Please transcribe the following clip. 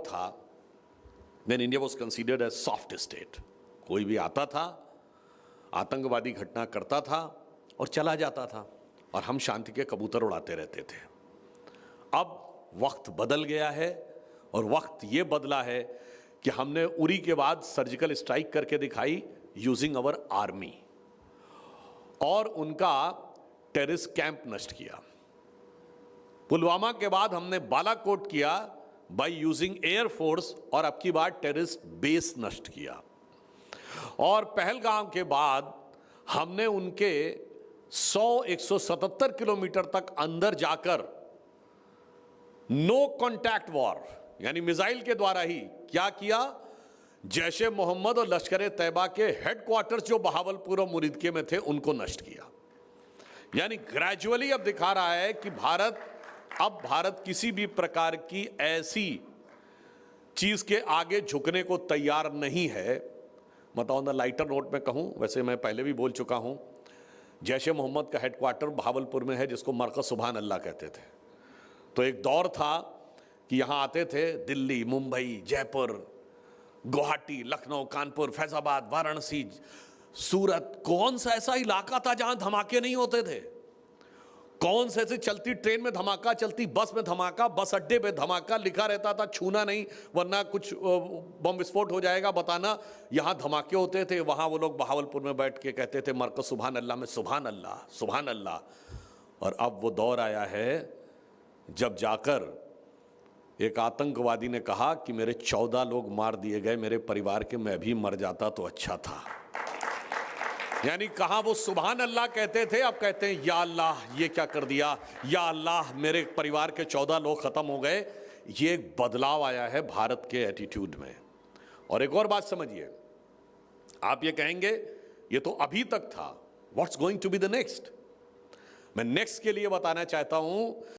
था when India was considered as soft state। कोई भी आता था, आतंकवादी घटना करता था और चला जाता था और हम शांति के कबूतर उड़ाते रहते थे। अब वक्त बदल गया है और वक्त ये बदला है कि हमने उरी के बाद सर्जिकल स्ट्राइक करके दिखाई यूजिंग अवर आर्मी और उनका टेररिस्ट कैंप नष्ट किया। पुलवामा के बाद हमने बालाकोट किया बाय यूजिंग एयरफोर्स और अब की बार टेररिस्ट बेस नष्ट किया। और पहलगाम के बाद हमने उनके 177 किलोमीटर तक अंदर जाकर नो कॉन्टैक्ट वॉर यानी मिसाइल के द्वारा ही क्या किया, जैशे मोहम्मद और लश्कर तैयबा के हेडक्वार्टर्स जो बहावलपुर और मुरीदके में थे उनको नष्ट किया। यानी ग्रेजुअली अब दिखा रहा है कि भारत किसी भी प्रकार की ऐसी चीज के आगे झुकने को तैयार नहीं है। मतलब ऑन द लाइटर नोट में कहूं, वैसे मैं पहले भी बोल चुका हूं, जैशे मोहम्मद का हेडक्वार्टर बहावलपुर में है जिसको मरकज सुभान अल्लाह कहते थे। तो एक दौर था कि यहां आते थे दिल्ली, मुंबई, जयपुर, गुवाहाटी, लखनऊ, कानपुर, फैजाबाद, वाराणसी, सूरत। कौन सा ऐसा इलाका था जहां धमाके नहीं होते थे? कौन से ऐसे चलती ट्रेन में धमाका, चलती बस में धमाका, बस अड्डे पे धमाका, लिखा रहता था छूना नहीं वरना कुछ बम विस्फोट हो जाएगा, बताना। यहां धमाके होते थे, वहां वो लोग बहावलपुर में बैठ के कहते थे मरकज सुभान अल्लाह में सुभान अल्लाह सुभान अल्लाह। और अब वो दौर आया है जब जाकर एक आतंकवादी ने कहा कि मेरे 14 लोग मार दिए गए, मेरे परिवार के, मैं भी मर जाता तो अच्छा था। यानी कहा वो सुभान अल्लाह कहते थे, अब कहते हैं या अल्लाह ये क्या कर दिया, या अल्लाह मेरे परिवार के 14 लोग खत्म हो गए। ये एक बदलाव आया है भारत के एटीट्यूड में। और एक और बात समझिए, आप ये कहेंगे ये तो अभी तक था, what's going to be the next. मैं नेक्स्ट के लिए बताना चाहता हूं